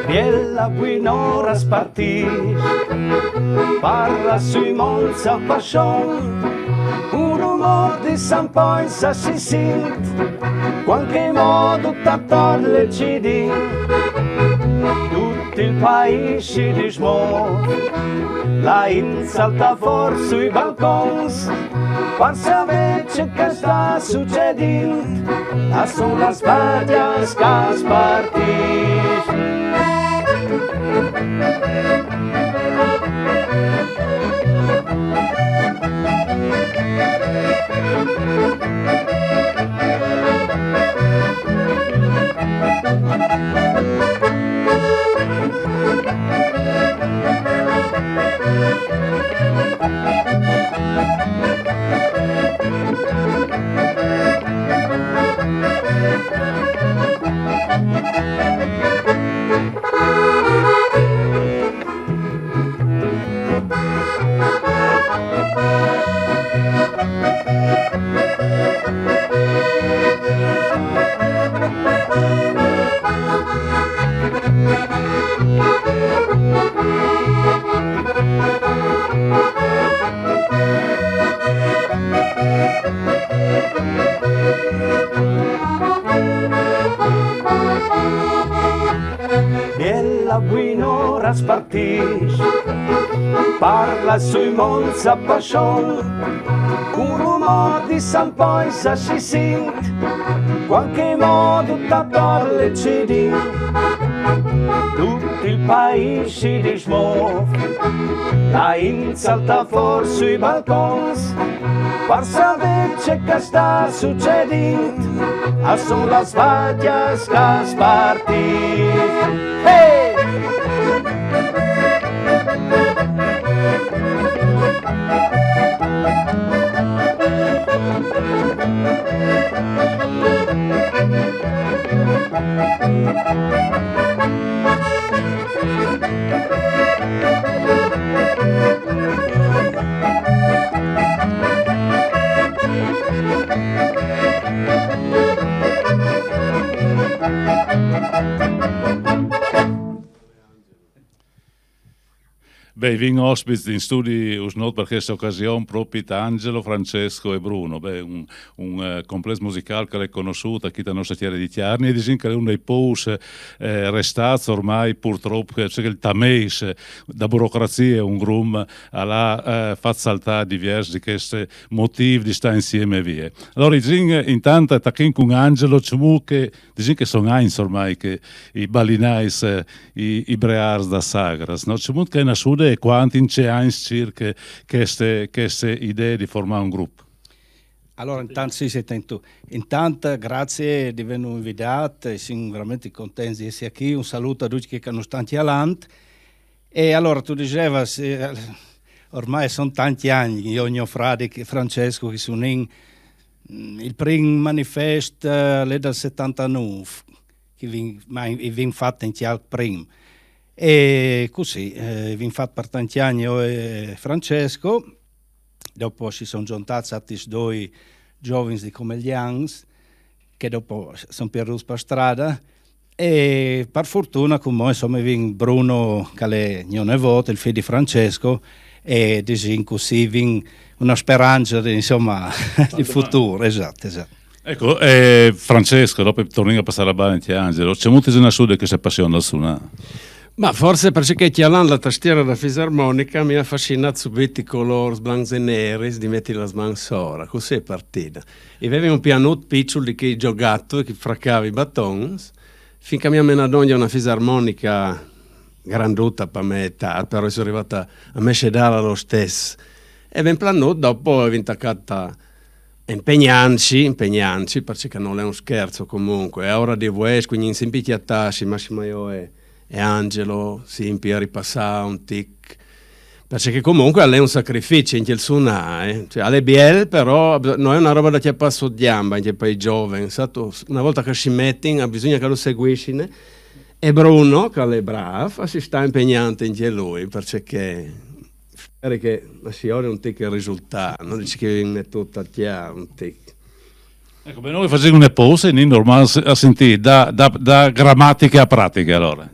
Biella buon'ora spartì, parla sui Monza Pascion, un rumor di San Poinsa si sent, qualche modo t'attorle ci di, tutto il paese di smuove, la insalta fuori sui balcons, pensa invece che sta succedendo, a sulla sbadia che spartisce. Biella buon'ora spartisce, parla sui Monza Pascion, un rumore di San Poinsa si sente, qualche modo t'attorle ci di, tutto il paese di smuove, la insalta fuori sui balcons, pensa invece che sta succedendo, a sulla sbadia che spartisce. Hey! Beh, vengo ospiti in studi usnot per questa occasione proprio Angelo, Francesco e Bruno. Beh, un complesso musicale che è conosciuto qui da nostra terra di Chiarni e dicono che è uno dei pous restati ormai purtroppo che il tameis da burocrazia e un grum alla fatto saltare diversi di questi motivi di stare insieme e via. Allora, intanto tacchino con Angelo, che dicono che sono anni ormai che i balinais, i brears da sagras, no? C'è che è una suda e quanti in c'è anni circa queste idee di formare un gruppo? Allora, intanto sì, intanto grazie di avermi invitato, siamo veramente contenti di essere qui, un saluto a tutti che hanno stanti avanti. E allora tu dicevi, ormai sono tanti anni, io e mio frate Francesco che sono in il primo manifesto è del 79, che viene fatto in Chial prima. E così, viene fatto per tanti anni io e Francesco, dopo ci sono giuntati altri due giovani di Comeglians, che dopo sono perduti per strada, e per fortuna con me insomma viene Bruno, che è mio nipote, il figlio di Francesco, e così viene una speranza di, insomma, di futuro, esatto. Ecco, Francesco, dopo torniamo a passare la balla in Angelo, c'è molti in Sud che si appassionano al suonare. Ma forse perché chiamando la tastiera da fisarmonica mi ha affascinato subito i colori bianchi e neri di mettere la smansora, così è partita. E avevi un pianotto piccolo che giocato e che fraccava i battons, finché mi ha menato una fisarmonica granduta per me, però sono arrivata a mescedare lo stesso. E ben pianotto dopo è intaccata impegnanci, perché non è un scherzo comunque. È ora di voi, quindi in semplici attacchi, Massimo io e Angelo si impia a ripassare un tic Perché comunque è un sacrificio in quel suonare, cioè è bello, però non è una roba da che passa diamba anche per i giovani. Una volta che si mettono bisogna che lo seguiscano. E Bruno, che è bravo, si sta impegnando anche lui, perché spero che la signora non ticca il risultato, non dice che viene tutta chiara, un tic. Ecco, beh, noi facciamo una pausa e normale a sentire da grammatica a pratica allora.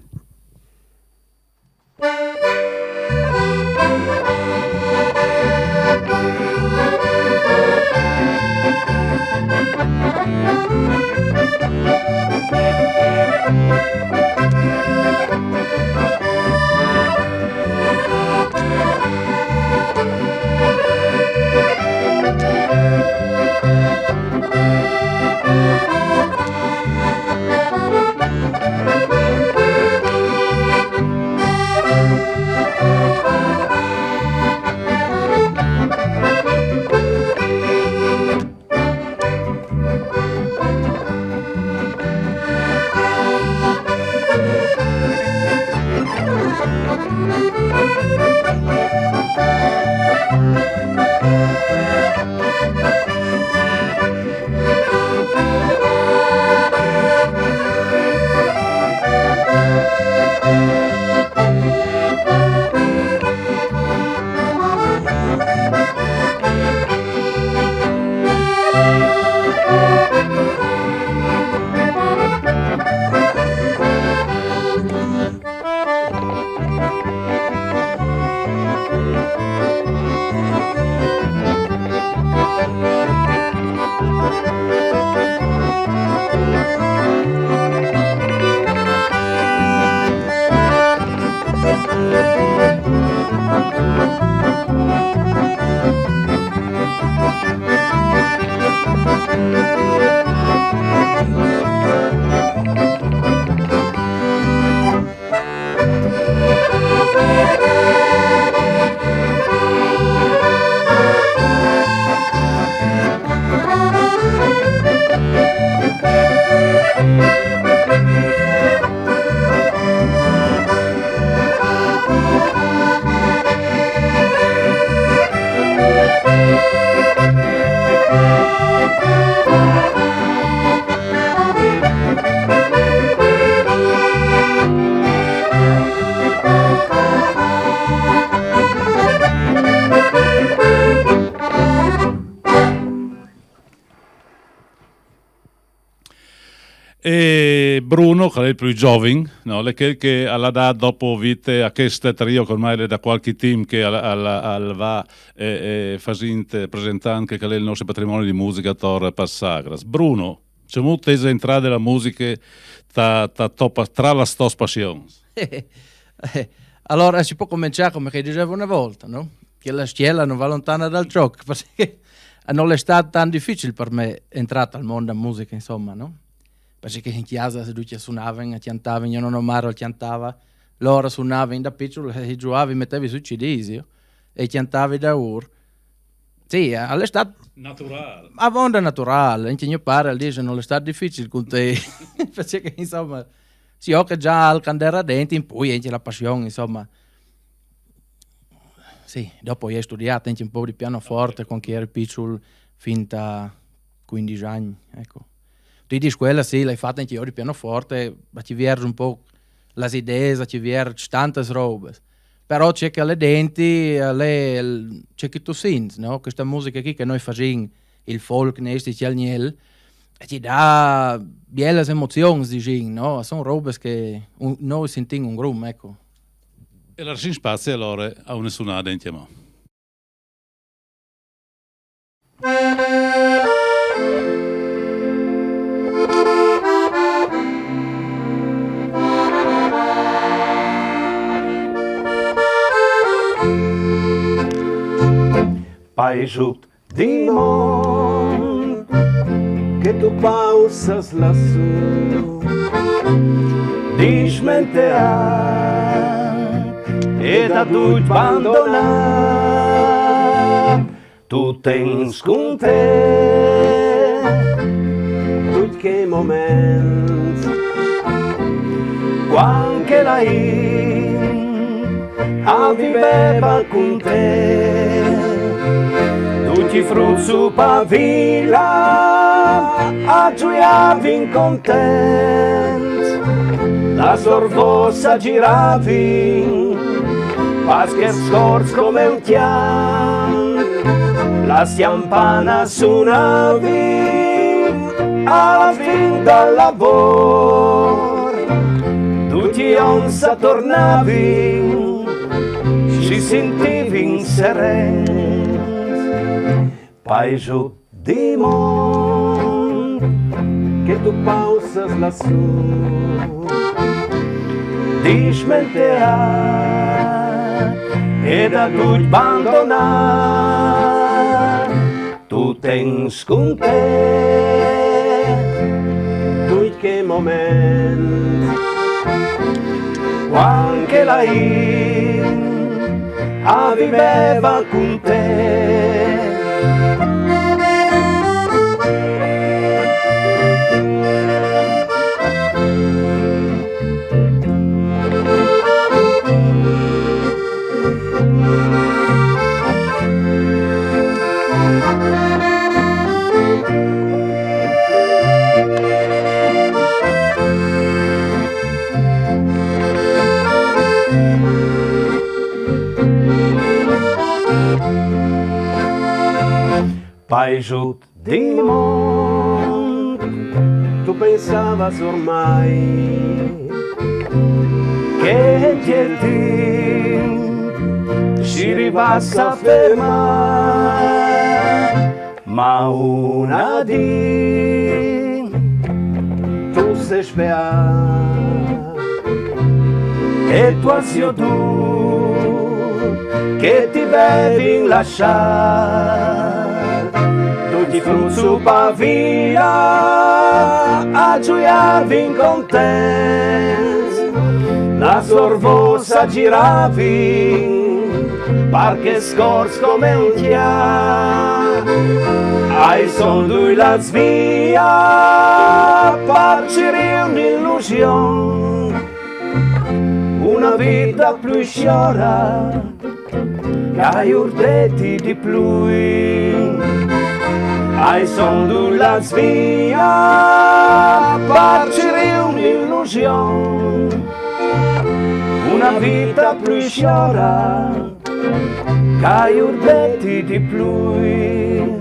E Bruno, che è il più giovane, no? Che alla da dopo vite a questo trio che ormai è da qualche team che va facendo presentando che è il nostro patrimonio di musica Torre Passagras. Bruno, c'è molta entrata della musica tra la tua passione. Allora si può cominciare come dicevo una volta, no? Che la schiena non va lontana dal gioco, perché non è stato tan difficile per me entrare al mondo della musica, insomma, no? Perché in chiesa se tutti suonavano, cantavano, io non ho mai cantava, loro suonavano da piccolo e giocavo, mettevi su CD e cantavi da ora. Sì, è stato naturale. A onda naturale, anche mio padre dice non è stato difficile con te, perché insomma, sì, ho che già al candere dentro, poi anche la passione, insomma. Sì, dopo io ho studiato anche un po' di pianoforte quando ero piccolo, fino a 15 anni, ecco. Tu di scuola sì, l'hai fatto anche io di pianoforte, ma ci viene un po' le idee, ci viene tante robe. Però c'è che le denti, c'è che tu senti, no? Questa musica qui che noi facciamo, il folk, nesti, cialniel, ci dà belle emozioni, diciamo, no? Sono robe che noi sentiamo un gruppo, ecco. E la lasciamo spazio allora a una suonata insieme. Paesut di mon che tu pausas lassù dismentear e da tu abbandonar tu tens con te tutti che moment quan che la viveva con te. Tutti frutti su pavila, gioiavi contenti, la sorvosa giravi, pasche scorz come un tian, la stiampana suonavi, alla fin dal lavoro, tutti onsa tornavi, ci sentivi sereni, paese di mondo, che tu pausas lassù, di smentear e da tutti abbandonar, tu tens con te, tutti che momento, anche la viveva con te. Paese di mondo, tu pensavas ormai che ti si rivassa a fermare, ma una di tu sei svegliato e tu hai tu che ti devi lasciare. Tutti frutti su pavia, gioiavi contenti, la sorvosa giravi, parche scorz come un tian, ai son la svia, parceri un'illusione, una vita più sciora, che ai urdetti di più. Ai son la svia, parceri un'illusione, una vita più sciora, che ai urbetti di più.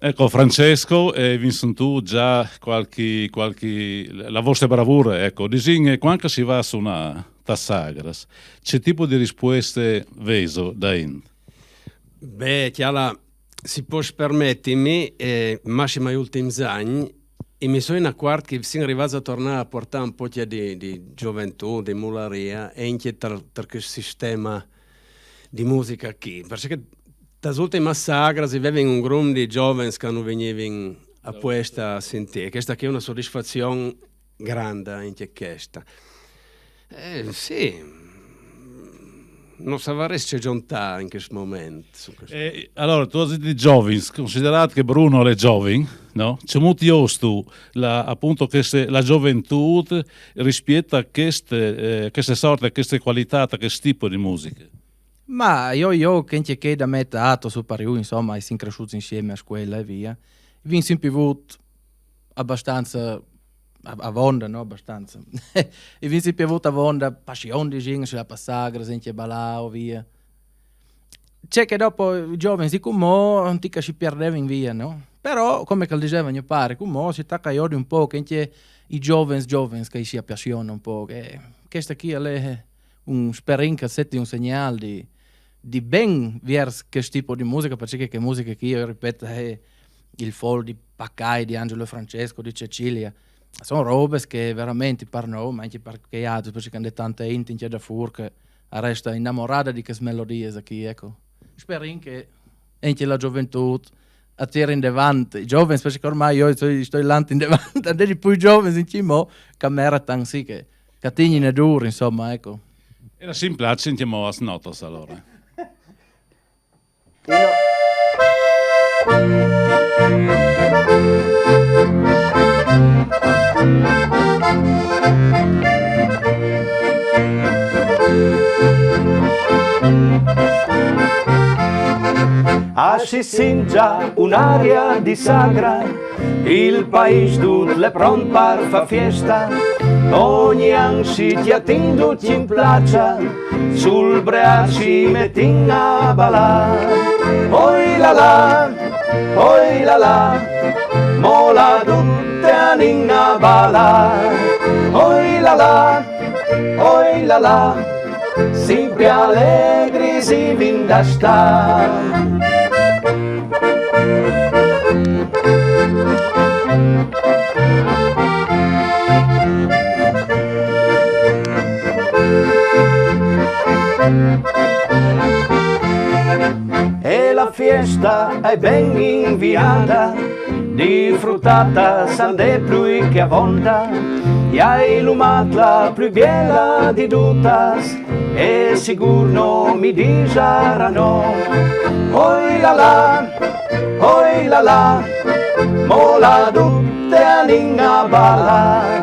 Ecco, Francesco, Vincent, tu già la vostra bravura, ecco, disin quando si va a suonare Tassagras, c'è tipo di risposte veso da in? Beh, chiara, si può permettermi, massima gli ultimi anni, e mi sono accorto che siamo arrivati a tornare a portare un po' di gioventù, di mularia, e anche per questo sistema di musica qui. Perché dalle ultime sagre si aveva un gruppo di giovani che non venivano a questa a sentire. Questa qui è una soddisfazione grande anche questa. Sì, non sapresti giuntare in questo momento. Allora, tu hai detto di giovani, considerato che Bruno è giovane, no? C'è molto tu appunto la gioventù rispetto a queste sorte, a queste qualità, a questo tipo di musica. Ma io che da metà alto superiore, insomma, siamo cresciuti insieme a scuola e via. Abbiamo sempre avuto abbastanza a vonda, no? Abbastanza. E abbiamo sempre avuto a vonda passione di gente sulla passagra, senti ballare via. C'è che dopo i giovani si come non ti si perdevano via, no? Però, come diceva mio padre, come si tacca io un po' che anche i giovani che si appassionano un po', che questa qui è un sperin che un segnale di ben verso questo tipo di musica, perché che musica che io ripeto è il folk di Paccai, di Angelo Francesco, di Cecilia. Sono robe che veramente per noi, ma anche per che altri, perché hanno tante enti in da fur che resta innamorata di queste melodie qui, ecco. Spero che anche la gioventù attira in davanti, i giovani, perché ormai io sto là in davanti, e poi i giovani in cima, che meritano sì che tengono duro, insomma, ecco. Era semplice, sentiamo as notas allora. A Sissingia un'aria di sagra, il paese tutto le pronto per fa fiesta, ogni anno si ti attindo ti in placcia, sul brear ci mettin a ballare, oi la la, mola tutte anin a ballare, oi la la, sempre allegri si vinda sta. E la fiesta è ben inviata, di fruttata sande più che avonda, e hai illuminato la più bella di tutas, e sicuro mi disaranno, oi la la, mola tutte anin a balla,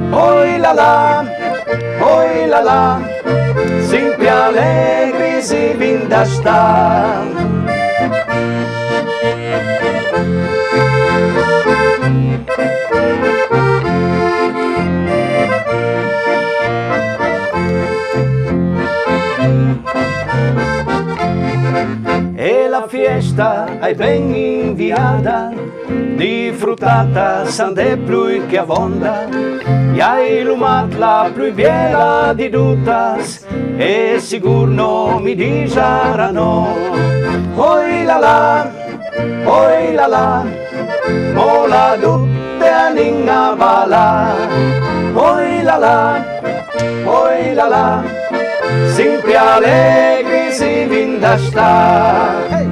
oi la la, sempre allegri si vinda sta. E la fiesta è ben inviata, di fruttata sande più che avonda, e hai illuminato la più bella di tutas, e sicuro mi disaranno, oi la la, mola tutte anin a ballare, oi la la, sempre allegri si vinda sta. Hey.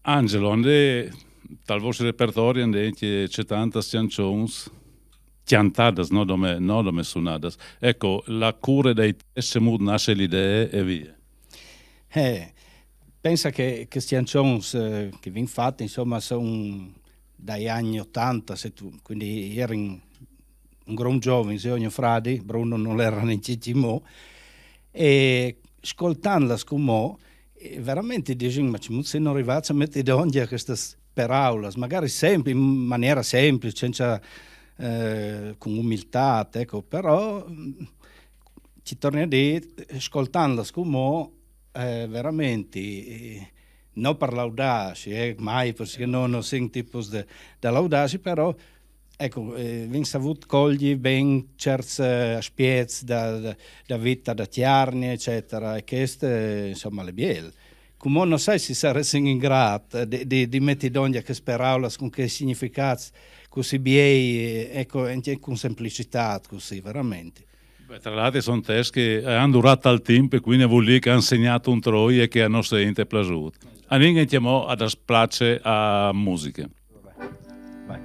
Angelo, dal vostro repertorio c'è tante canzoni cantadas, non come suonadas. Ecco, la cura dei testi nasce l'idea e via. Pensa che queste canzoni che vengono fatte, insomma, sono dagli anni 80, quindi ero un gran giovane, se ogni frate, Bruno non era neanche mo, e ascoltandola con mo, E veramente dicono, ma ci non arrivare a mettere donne queste parole, magari sempre, in maniera semplice, senza, con umiltà, ecco, però ci torno a dire, ascoltando come veramente, non per l'audacia, mai perché non sono tipi da l'audacia, però ecco, abbiamo saputo cogliere ben certi aspetti da vita da Tiarni, eccetera, e questo, insomma, è bello. Come non sai se saresti in grado di mettere donne che parole con che significati così bei, ecco, anche con semplicità, così, veramente. Beh, tra l'altro sono testi che hanno durato al tempo e quindi vuol dire che hanno segnato un troia e che a nostra gente è piaciuto. A noi andiamo ad asplace a musica. Vai.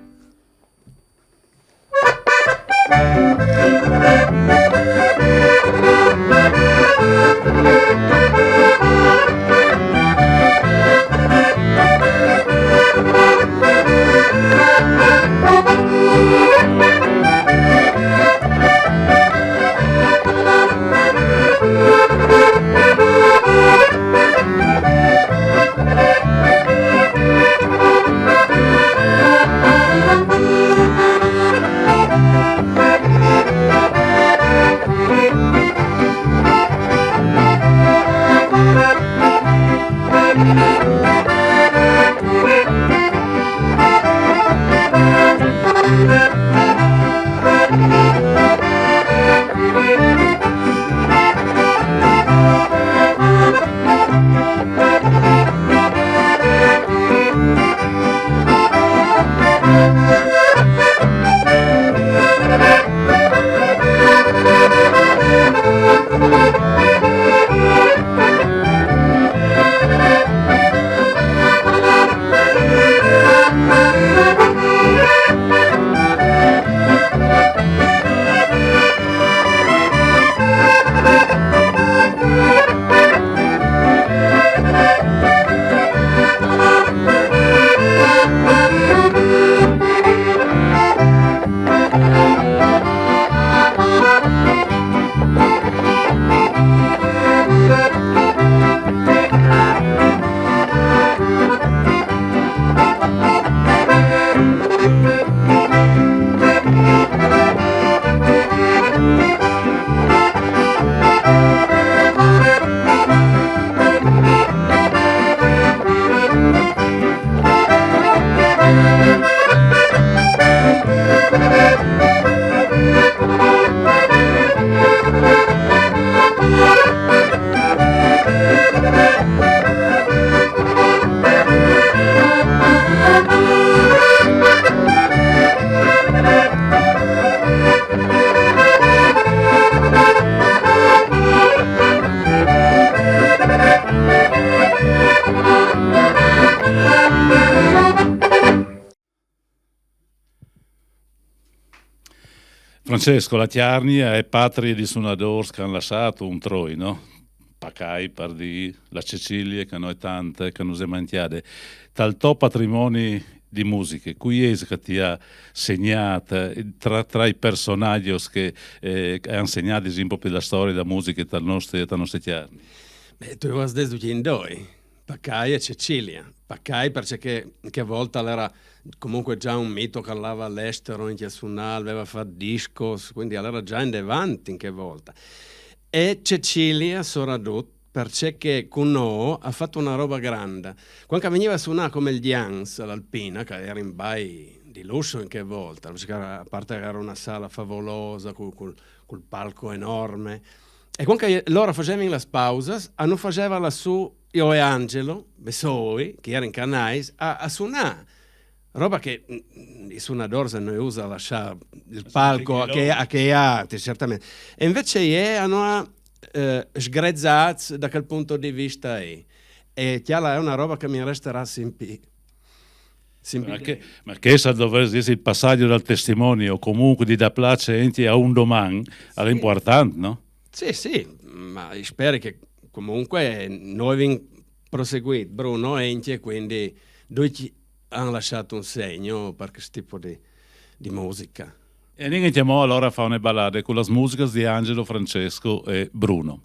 Francesco, la Tiarnia è patria di suonadors che hanno lasciato un troi, no? Pacai, Pardì, la Cecilia, che noi tante, che non si mantiade. Tal top patrimoni di musiche, cui è che ti ha segnato tra i personaggi che hanno segnato, ad esempio, per la storia della musica dal nostro Tiarni? Beh, tu hai detto in due, Pacai e Cecilia. Pacai perché che a volte era comunque già un mito che andava all'estero, in suonava, aveva fatto discos, quindi era già in davanti in che volta. E Cecilia soprattutto perché con noi ha fatto una roba grande. Quando veniva a suonare come il Dians all'Alpina, che era in bai di lusso in che volta, perché a parte che era una sala favolosa, col palco enorme, e quando loro facevano le pause, hanno faceva lassù io e Angelo, Bessoi, che era in Canais, a suonare. Roba che i suonatori non usa lasciare il palco che ha, certamente. E invece hanno sgrezzati da quel punto di vista. E chiara è una roba che mi resterà sempre. Ma che se dovesse essere il passaggio dal testimone o comunque di da place a un domani, è importante, no? Sì, ma spero che comunque noi abbiamo proseguito, Bruno e Enti, quindi noi hanno lasciato un segno per questo tipo di musica. E noi andiamo allora a fare una ballata con le musiche di Angelo, Francesco e Bruno.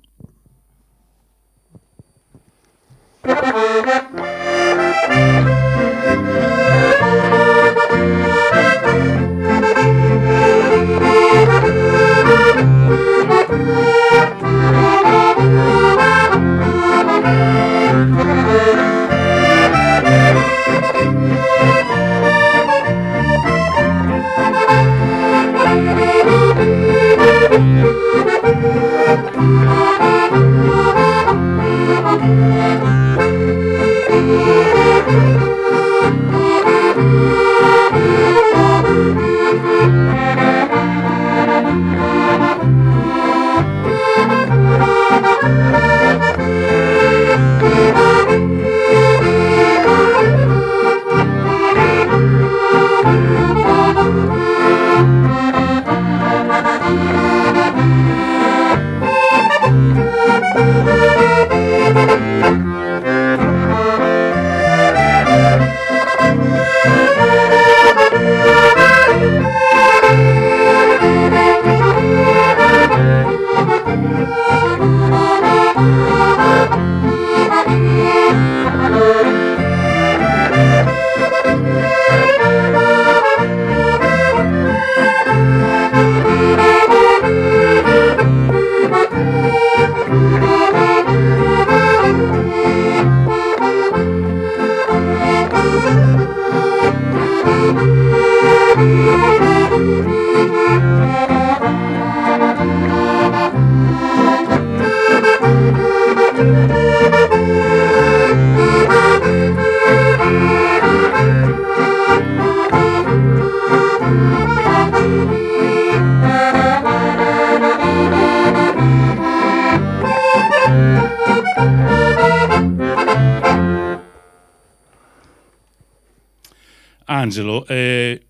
Angelo,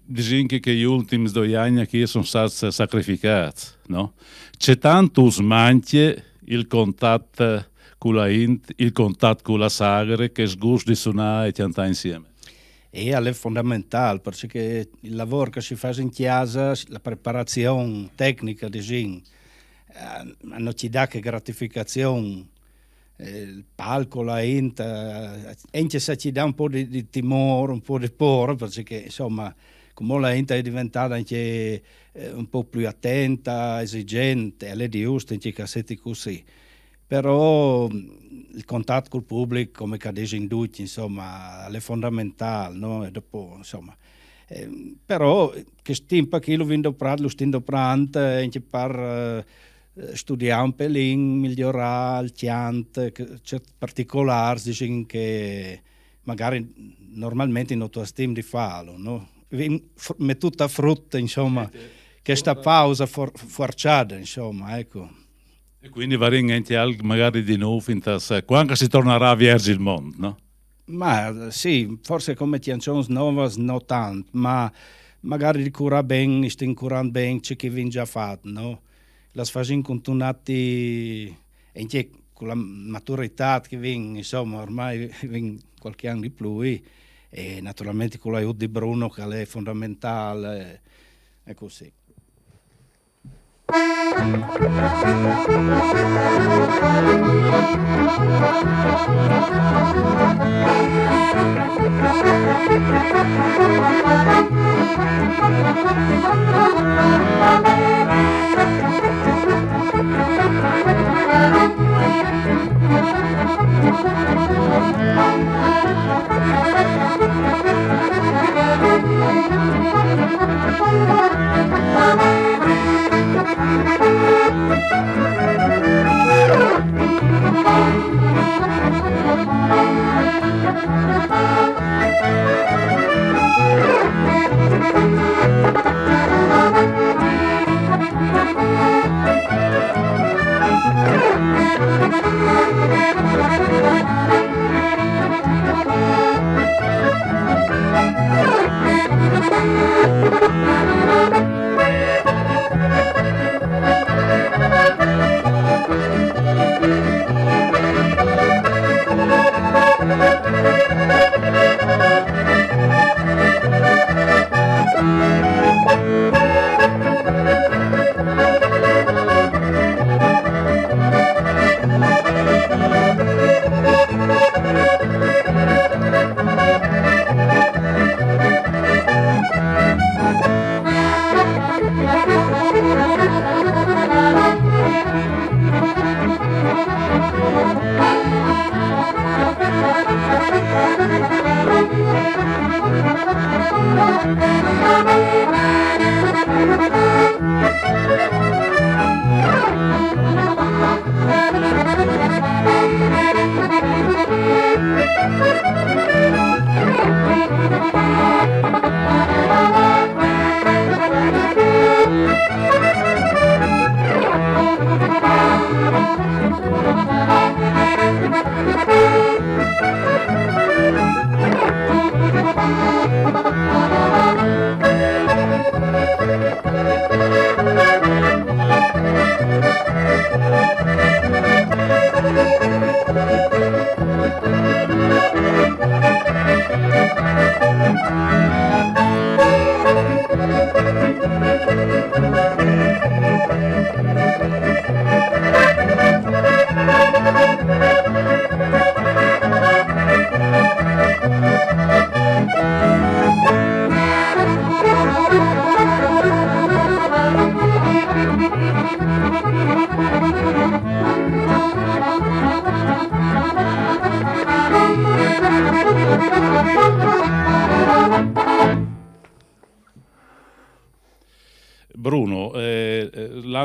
dici che gli ultimi 2 anni che sono stati sacrificati, no? C'è tanto smanche il contatto con la Int, il contatto con la Sagre, che sgusto di suonare e cantare insieme. E è fondamentale perché il lavoro che si fa in chiesa, la preparazione tecnica di Gin, non ci dà che gratificazione. Il palco, la Int, anche se ci dà un po' di timore, un po' di paura, perché insomma, come la Int è diventata anche un po' più attenta, esigente, alle giuste in cassetti così. Però il contatto col pubblico, come dice in tutti, insomma, è fondamentale, no? E dopo, insomma, però che stimpa che lo stiamo prando anche per studiare un pelin, migliorare il chant, certi particolari dicono che magari normalmente non tu stimi di farlo, no? È tutta frutta, insomma, che sta pausa forciata, insomma, ecco. E quindi magari di nuovo quando si tornerà a Vierge il mondo, no? Ma sì, forse come canzoni nuove non tanto, ma magari di curare bene, stiamo curando bene ciò che abbiamo già fatto, no? La facciamo continuati anche con la maturità che viene, insomma, ormai viene qualche anno di più e naturalmente con l'aiuto di Bruno che è fondamentale, è così.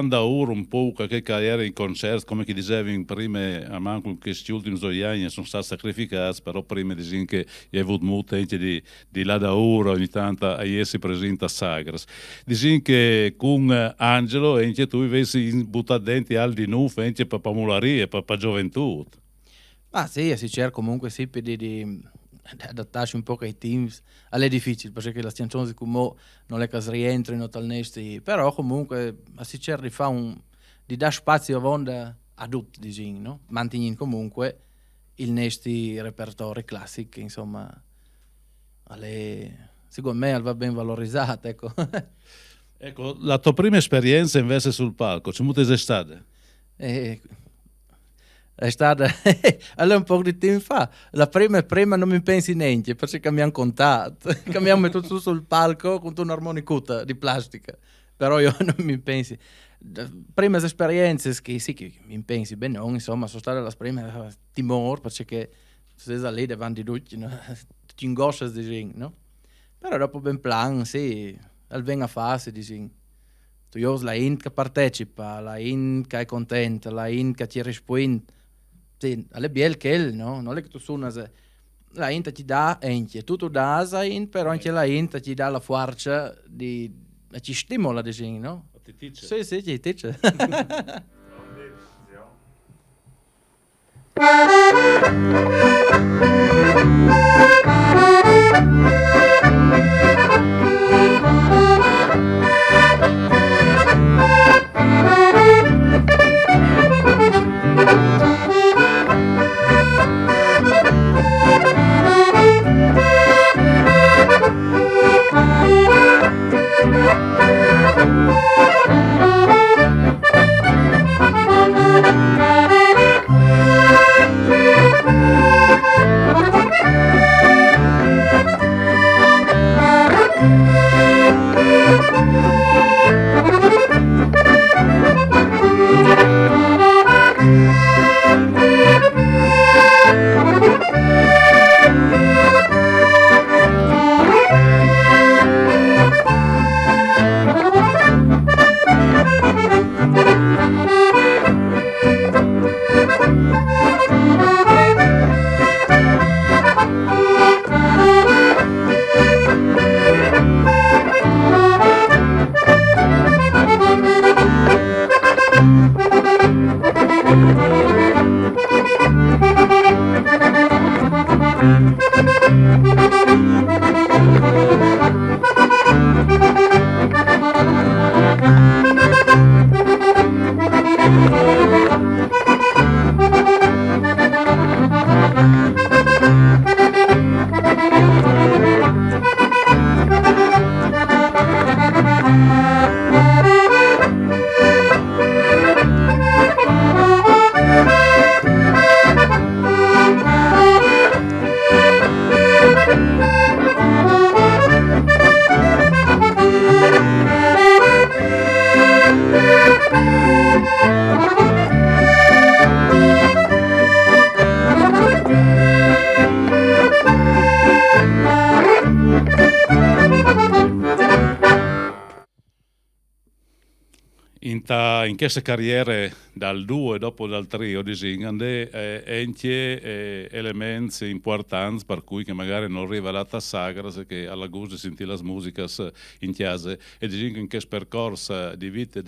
da ora un po' che carriera in concerto, come che dicevi prima, a manco che questi ultimi 2 anni sono stati sacrificati, però prima dicono che è avuto molto di là da ora, ogni tanto a essi presenta sagras. Dicono che con Angelo, anche tu avessi buttato dentro al di nuovo, anche per mularia, per gioventù. Ma sì, si cerca comunque sì di adattarsi un po' ai teams. È difficile perché le canzoni come non è che si rientrino talmente, però comunque si cerca di fare di dare spazio a onda a tutti, diciamo, no? Mantenendo comunque il nostro repertorio classico, insomma, secondo me va ben valorizzato, ecco. Ecco, la tua prima esperienza invece sul palco, c'è molto stata? È stata allora un po' di tempo fa. La prima non mi pensi niente perché mi hanno contato. Che mi hanno messo su sul palco con un'armonicutta di plastica. Però io non mi pensi. Prime esperienze che sì, che mi pensi bene, no? Insomma, sono state le prime timore perché sei lì davanti a tutti, no? Ti ingoscia di gente, no? Però dopo ben plan, sì, al venga a fase di gente. Tu io la int che partecipa, la int che è contenta, la int che ti risponde. Sì, alle biel che no? Non è che tu suona la int ti dà anche, tu dà la int, però anche la int ti dà la forza ci stimola di gente, no? Ti dice? Sì, sì, ti dice. In queste carriere dal duo e dopo dal trio di Zingande anche elementi importanti per cui che magari non arriva la sagra che alla gusto sentire le musiche in chiesa e di in questo percorso di vita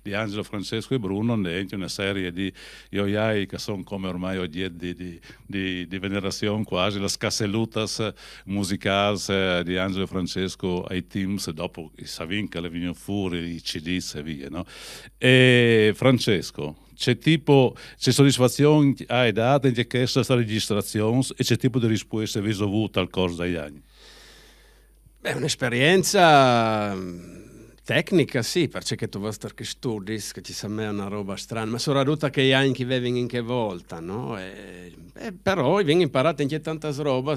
di Angelo, Francesco e Bruno ne una serie di ioiai che sono come ormai oggetti di venerazione quasi le scassellutas musicali di Angelo e Francesco ai teams dopo i Savin che le vengono fuori i CD e via, no? E Francesco, c'è soddisfazione hai dato in questa registrazione e c'è tipo di risposta hai avuto al corso degli anni? Beh, un'esperienza tecnica sì, perché tu vuoi che studi, che ci sembra una roba strana, ma soprattutto che gli anni che vengono in che volta, no? Però vengono imparate anche tante robe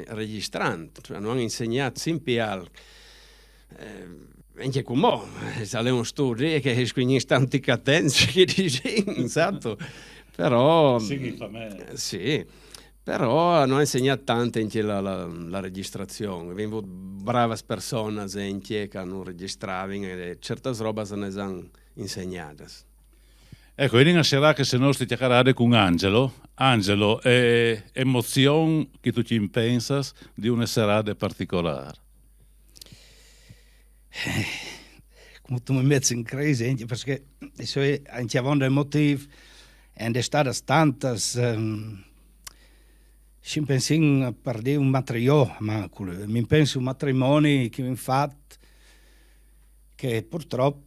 registrando, cioè non hanno insegnato sempre anche come è un studio che è quindi istanti cadenze che dicono, esatto, però sì, però hanno insegnato tanto anche la registrazione, vengono brave persone anche che hanno registrato e certe robe se ne sanno insegnate. Ecco, in una sera che se non stai chiacchierando con Angelo. Angelo, è emozione che tu ci pensas di una serata particolare? Come tu mi metti in crisi, perché anche avendo emotivo, e è stato tantas, ci penso per dire un matrimonio, ma mi penso un matrimonio che mi ha fatto, che purtroppo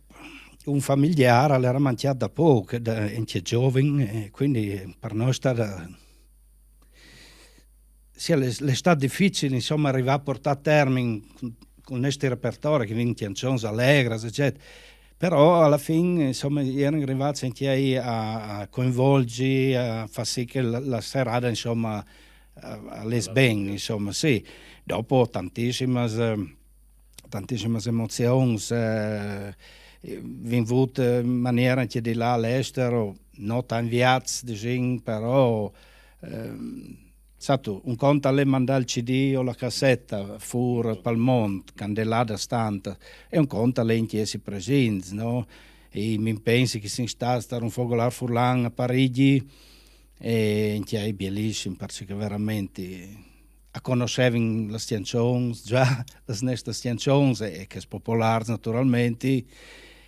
un familiare l'era mangiato da poco, anche giovane, e quindi per noi è stata... Sì, è stato difficile, insomma, arrivare a portare a termine con questi repertori che vengono canzoni allegre, eccetera. Però alla fine, insomma, erano arrivati anche a coinvolgere, a far sì che la serata, insomma, all'es bene, insomma, sì. Dopo tantissime emozioni, venute in maniera anche di là all'estero, non inviati, diciamo, però... un conto alle mandare il CD o la cassetta fuori per il mondo, candelata stante, e un conto alle inchiesi presenti, no? E mi pensi che si sta un focolare furlan a Parigi e è bellissimo perché veramente conoscevano le canzoni, già le nostre canzoni, e che sono popolari naturalmente.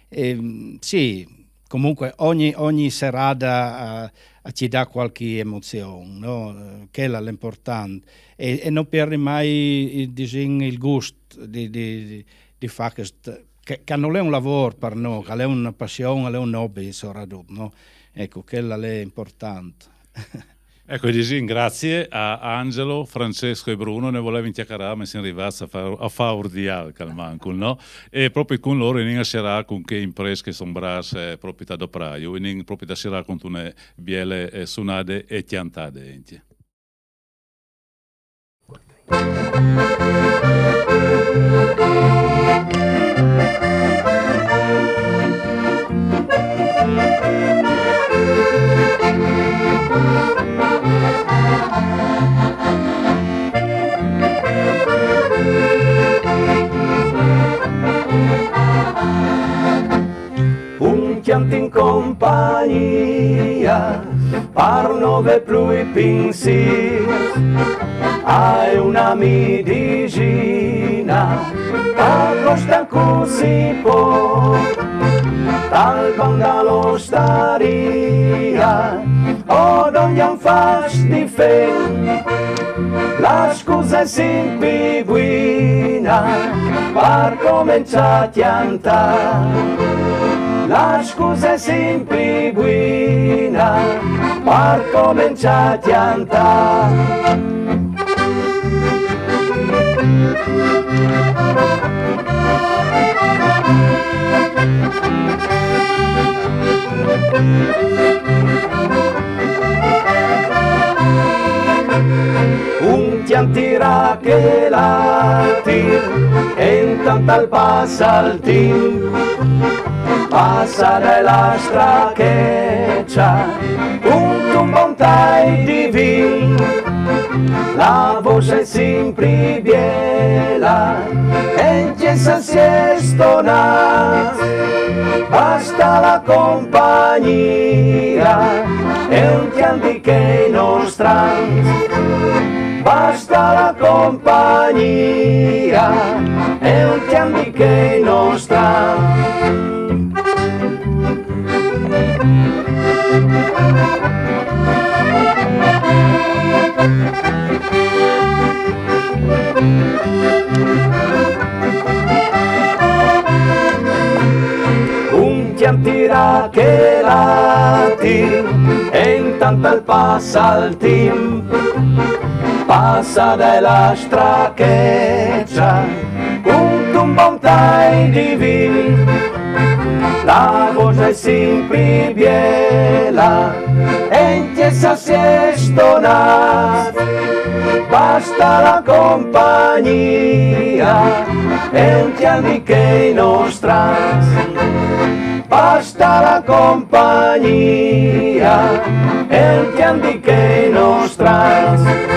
E, sì, comunque ogni serata ci dà qualche emozione, no? Che è l'importante. E non perdi mai il gusto di fare questo, che non è un lavoro per noi, che è una passione, è un hobby, no? Ecco, quello è importante. Ecco, grazie a Angelo, Francesco e Bruno, ne volevo chiacchierare, ma siamo arrivati a fare urdiare calmanco, no? E proprio con loro in una sera con che imprese che sono brase proprio da dopraio, in proprio da sera con una biele suonate e chiantate. Un chianto in compagnia, par nove plui pensieri, hai una medicina, a costa così può, tal bandalo staria, o non fas di fe, la scusa è sempre guina, per cominciare a piantare. La scusa è sempre guina, per cominciare a piantare. Un chiantira che lati, e intanto al passaltin, passa della stracheccia, un montai di vin, la voce è sempre biela, e chiesa si è stonata, basta la compagnia, e un chianti che non strange. Basta la compagnia e un chiambi che non sta. Un chiantira che lati e intanto il passaltin passa della stracheccia, un montai di vin, la voce è sempre biela, e in chiesa si è stonata, basta la compagnia, e un chiami che non strans. Basta la compagnia, e un chiami che non strans.